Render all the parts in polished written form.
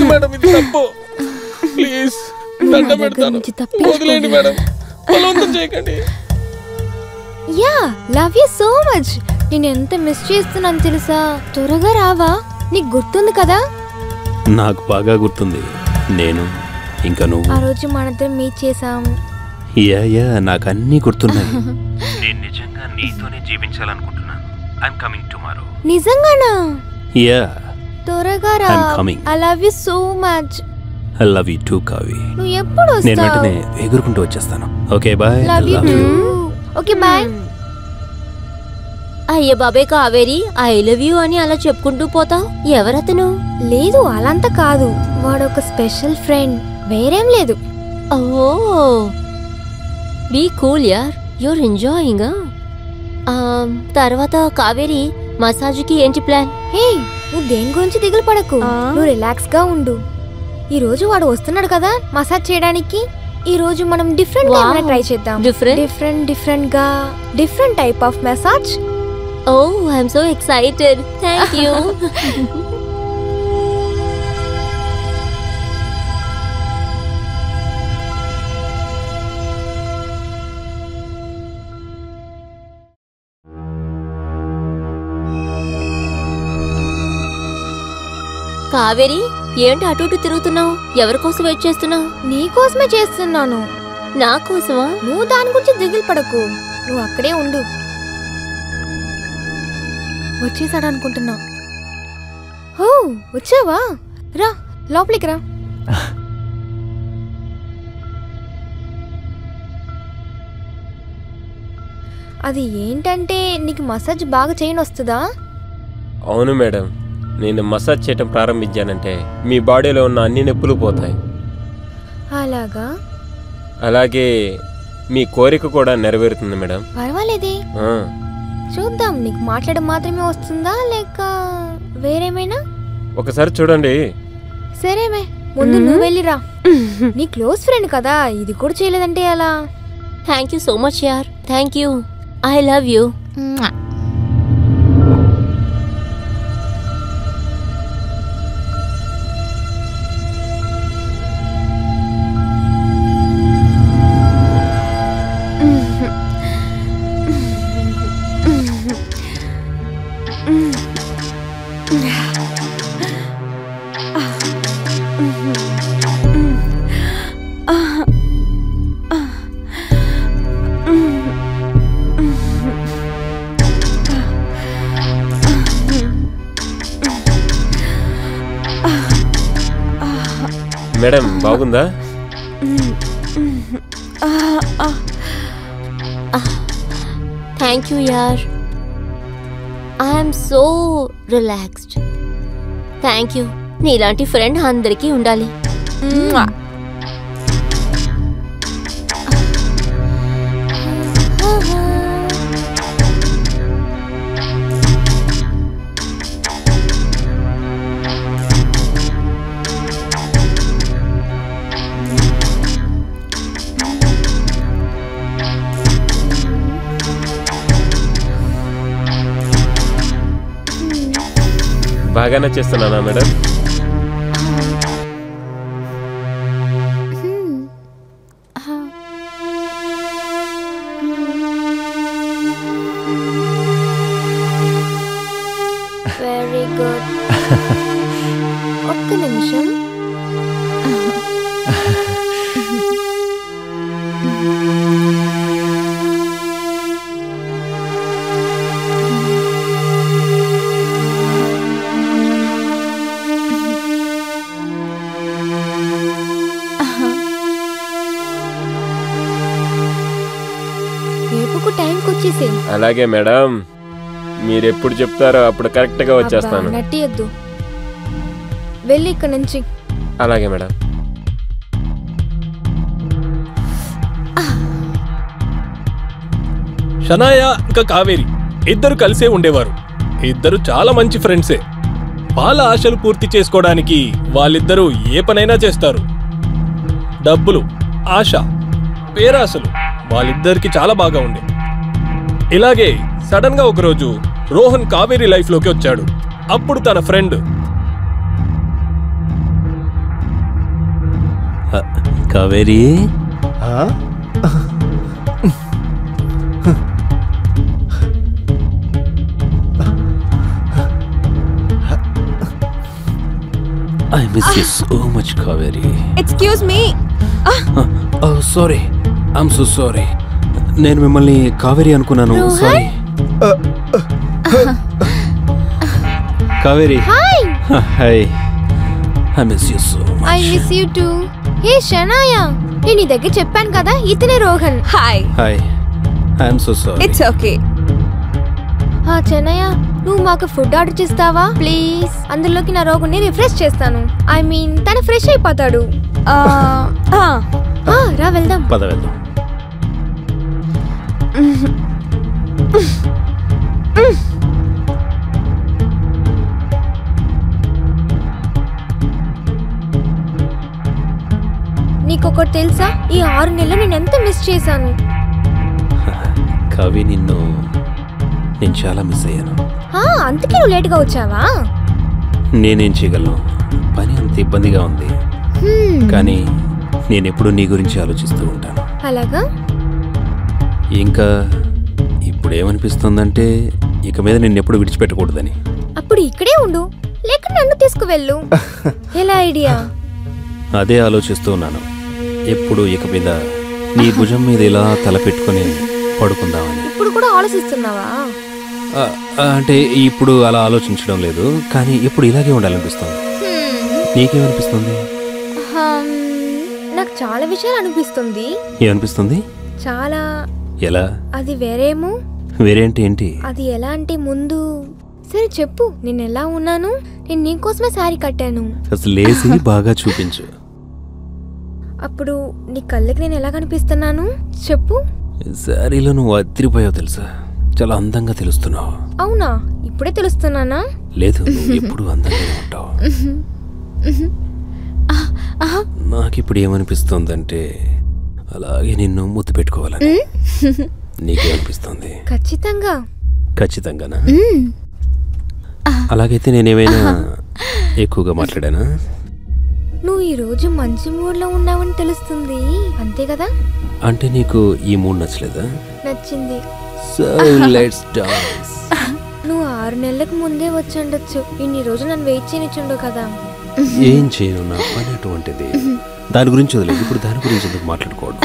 Madam ఇది తప్పు, please దండం పెడతాను, వదిలేండి మేడం, బలవంతం చేయకండి. Yeah love you so much. నేను ఎంత మిస్ చేస్తున్నాను తెలుసా? త్వరగా రావా? నీకు గుర్తుంది కదా? నాకు బాగా గుర్తుంది. నేను ఇంకా నువ్వు ఆ రోజు మనిద్దరం మీట్ చేసాం. యా నాకు అన్నీ గుర్తున్నాయి. నేను నిజంగా నీతోనే జీవించాలనుకుంటున్నాను. I'm coming tomorrow. నిజంగానా? యా త్వరగా రా. I love you so much. I love you too Kavi. నువ్వు ఎప్పుడు వస్తావు? నేను వెంటనే ఎగురుకుంటూ వచ్చేస్తాను. Okay bye. Love you too. Okay bye. అయ్య బాబే కావేరి, ఐ లవ్ యూ అని అలా చెప్పుకుంటూ పోతావు. ఎవరతను? లేదు అలంతా కాదు, వాడొక స్పెషల్ ఫ్రెండ్, వేరేం లేదు. ఓ బీ కూల్ యార్, యూర్ ఎంజాయింగ్. తర్వాత కావేరి, మసాజ్కి ఏంటి ప్లాన్? హే నువ్వు దేని గురించి దిగులు పడకు, నువ్వు రిలాక్స్ గా ఉండు. ఈ రోజు వాడు వస్తున్నాడు కదా మసాజ్ చేయడానికి. ఈ రోజు మనం డిఫరెంట్ ట్రై చేద్దాం. డిఫరెంట్ గా different type of massage. Oh I'm so excited. Thank you. Kaveri, ఏంటి అటు ఇటు తిరుగుతున్నావు? ఎవరి కోసం వెయిట్ చేస్తున్నావు? నీ కోసమే చేస్తున్నాను. నా కోసమా? నువ్వు దాని గురించి దిగులు పడకు, నువ్వు అక్కడే ఉండు. వచ్చేసాడు అనుకుంటున్నా. ఓ వచ్చావా? రా లోపలికి రా. అది ఏంటంటే నీకు మసాజ్ బాగా చేయని వస్తుందా? అవును మేడం, నేను మసాజ్ చేయటం ప్రారంభించానంటే మీ బాడీలో ఉన్న అన్ని నొప్పులు పోతాయి. అలాగా? అలాగే మీ కోరిక కూడా నెరవేరుతుంది మేడం. పర్వాలేదే, చూద్దాం. నీకు మాట్లాడడం మాత్రమే వస్తుందా లేక వేరేమైనా? ఒకసారి చూడండి. సరేమే, ముందు నువ్వు వెళ్ళిరా. నీ క్లోజ్ ఫ్రెండ్ కదా, ఇది కూడా చేయలేదంటే అలా. థ్యాంక్ యూ సో మచ్ యార్. Thank you. I love you. Madam బాగుందా? థ్యాంక్ యూ యార్. I'm so relaxed. Thank you. నీలాంటి ఫ్రెండ్ అందరికీ ఉండాలి. బాగానే చేస్తున్నానా మేడం? Very good. ఒక్క నిమిషం. రేపుకు టైంకి వచ్చేసే. అలాగే మేడం, మీరు ఎప్పుడు చెప్తారో అప్పుడు కరెక్ట్గా వచ్చేస్తాను. నటియొద్దు, వెళ్ళి ఇక్కడ నుంచి. అలాగే మేడం. షనాయ ఇంకా కావేరి ఇద్దరు కలిసే ఉండేవారు. ఇద్దరు చాలా మంచి ఫ్రెండ్సే. వాళ్ళ ఆశలు పూర్తి చేసుకోవడానికి వాళ్ళిద్దరూ ఏ పనైనా చేస్తారు. డబ్బులు, ఆశ, పేరాశలు వాళ్ళిద్దరికి చాలా బాగా ఉండే. ఇలాగే సడన్ గా ఒకరోజు రోహన్ కావేరి లైఫ్ లోకి వచ్చాడు. అప్పుడు తన friend Kaveri I miss you so much, Kaveri. Excuse me. Oh, sorry. I'm so sorry. నేను మిమ్మల్ని కావేరి అనుకున్నాను. Sorry. Kaveri. Hi. Hi. I miss you so much. I miss you too. హే షనాయా, నేను నీ దగ్గర చెప్పాను కదా ఇతనే Rohan. Hi. Hi. I am so sorry. It's okay. Chennaiah, నువ్వు మాకు ఫుడ్ ఆర్డర్ చేస్తావా ప్లీజ్? అందులోకి నా రోగుని రిఫ్రెష్ చేస్తాను. ఐ మీన్ తను ఫ్రెష్ అయిపోతాడు. రా వెళ్దాం. పద వెళ్దాం. నీకొకటి తెలుసా, ఈ 6 నెలలు నేను ఎంత మిస్ చేశాను. కవి నేను చాలా మిస్ అయ్యాను. అందుకే నువ్వు లేట్గా వచ్చావా? నేనేం చేయగలను, పని అంత ఇబ్బందిగా ఉంది. కానీ నేను ఎప్పుడు నీ గురించి ఆలోచిస్తూ ఉంటాను. అలాగా? ఇంకా ఇప్పుడు ఏమనిపిస్తుందంటే ఇక మీద నిన్ను ఎప్పుడు విడిచిపెట్టకూడదని. అప్పుడు ఇక్కడే ఉండు, లేక నన్ను తీసుకువెళ్ళు. ఎలా ఐడియా? అదే ఆలోచిస్తూ ఉన్నాను. ఎప్పుడు ఇక మీద నీ భుజం మీద ఇలా తల పెట్టుకుని పడుకుందామని. ఇప్పుడు కూడా ఆలోచిస్తున్నావా? అంటే ఇప్పుడు అలా ఆలోచించడం లేదు, కానీ ఇప్పుడు ఇలాగే ఉండాలనిపిస్తుంది. నీకేమనిపిస్తుంది? నాకు చాలా విషయాలు అనిపిస్తుంది. ఏమనిపిస్తుంది? చాలా. ఎలా? అది వేరేమో. వేరేంటి? ఏంటి అది? ఎలా అంటే ముందు. సరే చెప్పు, నేను ఎలా ఉన్నాను? నేను నీకోసమే శారీ కట్టాను. అసలు లేసి బాగా చూపించు. అప్పుడు నీ కళ్ళకి నేను ఎలా కనిపిస్తున్నాను చెప్పు. శారీలో నువ్వు అదిరిపోయావు తెలుసా, చాలా అందంగా తెలుస్తున్నావు. అవునా? ఇప్పుడే తెలుస్తున్నానా? లేదు, నువ్వు ఎప్పుడు అందంగా ఉంటావు. నాకిప్పుడు ఏమనిపిస్తుందంటే అలాగే నిన్ను ముద్దు పెట్టుకోవాలని. నీకేమనిపిస్తుంది? ఖచ్చితంగా. ఖచ్చితంగానా? అలాగైతే నేనేమైనా ఎక్కువగా మాట్లాడానా? నువ్వు ఈ రోజు మంచి మూడ్ లో ఉన్నావని తెలుస్తుంది, అంతే కదా? అంటే నీకు ఈ మూడ్ నచ్చలేదా? నచ్చింది. So let's dance. నువ్వు 6 నెలలకు ముందే వచ్చుండొచ్చు. ఇన్ని రోజు నన్ను వెయిట్ చేయనిచ్చుండవు కదా. ఏం చేయను, నా పని అటువంటిది. దాని గురించి వదిలేదు, ఇప్పుడు దాని గురించి ఎందుకు మాట్లాడుకోవడం.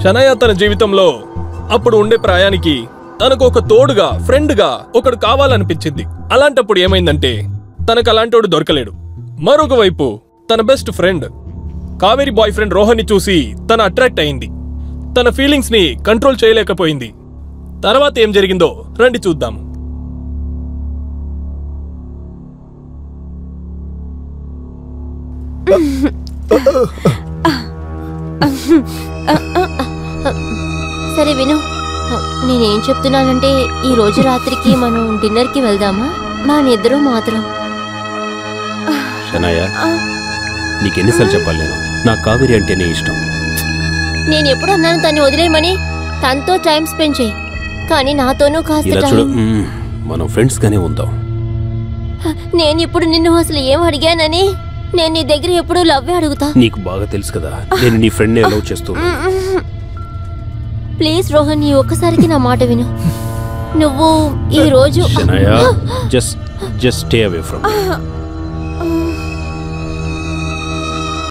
షనయ తన జీవితంలో అప్పుడు ఉండే ప్రాయానికి తనకు ఒక తోడుగా, ఫ్రెండ్గా ఒకడు కావాలనిపించింది. అలాంటప్పుడు ఏమైందంటే తనకు అలాంటోడు దొరకలేడు. మరొక వైపు తన best friend Kaveri boy friend రోహన్ని చూసి తన అట్రాక్ట్ అయింది. తన ఫీలింగ్స్ ని కంట్రోల్ చేయలేకపోయింది. తర్వాత ఏం జరిగిందో రండి చూద్దాం. సరే విను, నేనేం చెప్తున్నానంటే ఈ రోజు రాత్రికి మనం డిన్నర్కి వెళ్దామా? మన ఇద్దరం మాత్రం. షనాయ, నీకెన్నిసార్లు చెప్పాలి నేను, నా కావేరి అంటేనే ఇష్టం. నేను ఎప్పుడు అన్నాను తన్ని వదిలేయమని? తనతో టైం స్పెండ్ చేయి, కానీ నాతోనూ కాస్త ఇలా చూడు, మనం ఫ్రెండ్స్ గానే ఉందాం. నేను ఇప్పుడు నిన్ను అసలు ఏం అడిగానని? నేను నీ దగ్గర ఎప్పుడు లవ్వే అడుగుతా. నీకు బాగా తెలుసు కదా నేను నీ ఫ్రెండ్నే లవ్ చేస్తున్నా. ప్లీజ్ రోహన్, ఈ ఒక్కసారికి నా మాట విను. నువ్వు ఈ రోజు షనాయ, just stay away from me.